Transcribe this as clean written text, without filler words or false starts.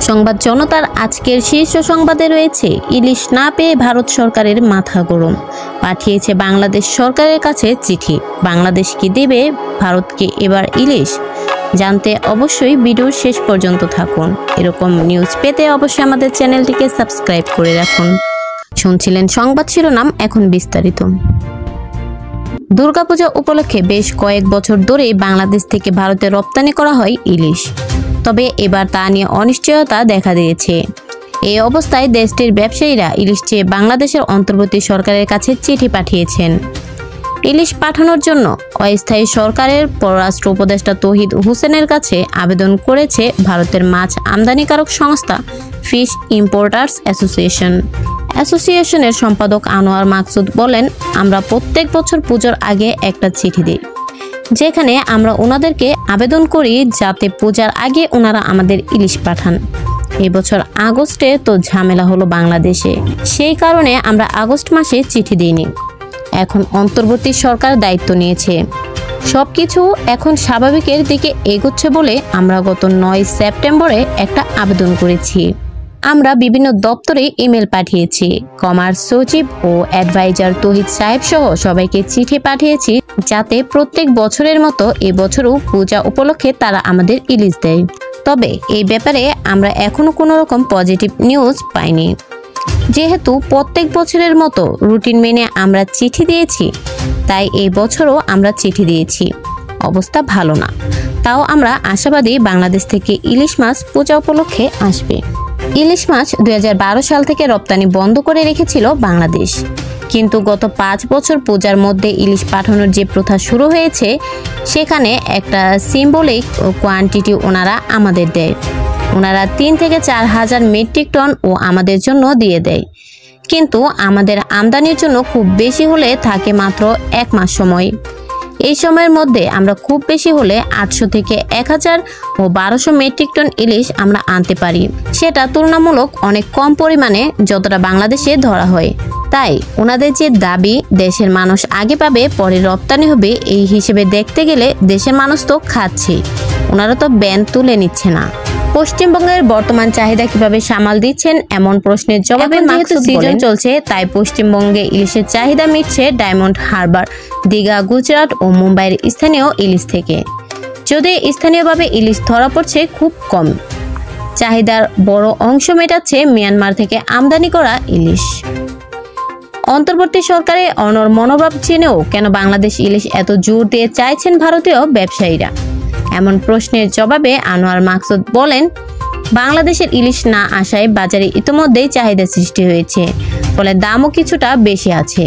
সংবাদ জনতার আজকের শীর্ষ সংবাদে রয়েছে ইলিশ না পেয়ে ভারত সরকারের মাথা গরম, পাঠিয়েছে বাংলাদেশ সরকারের কাছে চিঠি। বাংলাদেশ কি দেবে ভারতকে এবার ইলিশ? জানতে অবশ্যই ভিডিওর শেষ পর্যন্ত থাকুন। এরকম নিউজ পেতে অবশ্যই আমাদের চ্যানেলটিকে সাবস্ক্রাইব করে রাখুন। শুনছিলেন সংবাদ শিরোনাম, এখন বিস্তারিত। দুর্গাপূজা উপলক্ষে বেশ কয়েক বছর ধরে বাংলাদেশ থেকে ভারতে রপ্তানি করা হয় ইলিশ, তবে এবার তা নিয়ে অনিশ্চয়তা দেখা দিয়েছে। এই অবস্থায় দেশটির ব্যবসায়ীরা ইলিশ চেয়ে বাংলাদেশের অন্তর্বর্তী সরকারের কাছে চিঠি পাঠিয়েছেন। ইলিশ পাঠানোর জন্য অস্থায়ী সরকারের পররাষ্ট্র উপদেষ্টা তৌহিদ হোসেনের কাছে আবেদন করেছে ভারতের মাছ আমদানিকারক সংস্থা ফিশ ইম্পোর্টার্স অ্যাসোসিয়েশনের সম্পাদক আনোয়ার মাকসুদ বলেন, আমরা প্রত্যেক বছর পুজোর আগে একটা চিঠি দিই, যেখানে আমরা ওনাদেরকে আবেদন করি যাতে পূজার আগে ওনারা আমাদের ইলিশ পাঠান। এবছর আগস্টে তো ঝামেলা হলো বাংলাদেশে, সেই কারণে আমরা আগস্ট মাসে চিঠি দিইনি। এখন অন্তর্বর্তী সরকার দায়িত্ব নিয়েছে, সবকিছু এখন স্বাভাবিকের দিকে এগোচ্ছে বলে আমরা গত 9 সেপ্টেম্বরে একটা আবেদন করেছি। আমরা বিভিন্ন দপ্তরে ইমেল পাঠিয়েছি, কমার্স সচিব ও অ্যাডভাইজার তৌহিদ সাহেব সহ সবাইকে চিঠি পাঠিয়েছি যাতে প্রত্যেক বছরের মতো এবছরও পূজা উপলক্ষে তারা আমাদের ইলিশ দেয়। তবে এই ব্যাপারে আমরা এখনো কোনো রকম পজিটিভ নিউজ পাইনি। যেহেতু প্রত্যেক বছরের মতো রুটিন মেনে আমরা চিঠি দিয়েছি, তাই এই বছরও আমরা চিঠি দিয়েছি। অবস্থা ভালো না, তাও আমরা আশাবাদী বাংলাদেশ থেকে ইলিশ মাছ পূজা উপলক্ষে আসবে। ইলিশ মাছ 2012 সাল থেকে রপ্তানি বন্ধ করে রেখেছিল বাংলাদেশ, কিন্তু গত 5 বছর পূজার মধ্যে ইলিশ পাঠানোর যে প্রথা শুরু হয়েছে, সেখানে একটা সিম্বলিক কোয়ান্টিটি ওনারা আমাদের দেয়। ওনারা 3 থেকে 4 হাজার মেট্রিক টন ও আমাদের জন্য দিয়ে দেয়, কিন্তু আমাদের আমদানির জন্য খুব বেশি হলে থাকে মাত্র 1 মাস সময়। এই সময়ের মধ্যে আমরা খুব বেশি হলে 800 থেকে 1000 ও 1200 মেট্রিক টন ইলিশ আমরা আনতে পারি। সেটা তুলনামূলক অনেক কম পরিমাণে যতটা বাংলাদেশে ধরা হয়। তাই ওনাদের যে দাবি দেশের মানুষ আগে পাবে পরে রপ্তানি হবে, এই হিসেবে দেখতে গেলে দেশের মানুষ তো খাচ্ছে, ওনারা তো ব্যান তুলে নিচ্ছে না। পশ্চিমবঙ্গের বর্তমান চাহিদা কিভাবে সামাল দিচ্ছেন এমন প্রশ্নের জবাবে যেহেতু সিজন চলছে, তাই পশ্চিমবঙ্গে ইলিশের চাহিদা মিটছে ডায়মন্ড হারবার, দীঘা, গুজরাট ও মুম্বাইয়ের স্থানীয় ইলিশ থেকে। যদি স্থানীয়ভাবে ইলিশ ধরা পড়ছে খুব কম, চাহিদার বড় অংশ মেটাচ্ছে মিয়ানমার থেকে আমদানি করা ইলিশ। অন্তর্বর্তী সরকারে অনড় মনোভাব জেনেও কেন বাংলাদেশ ইলিশ এত জোর দিয়ে চাইছেন ভারতীয় ব্যবসায়ীরা? এমন প্রশ্নের জবাবে আনোয়ার মাকসুদ বলেন, বাংলাদেশের ইলিশ না আসায় বাজারে ইতোমধ্যেই চাহিদা সৃষ্টি হয়েছে, ফলে দামও কিছুটা বেশি আছে।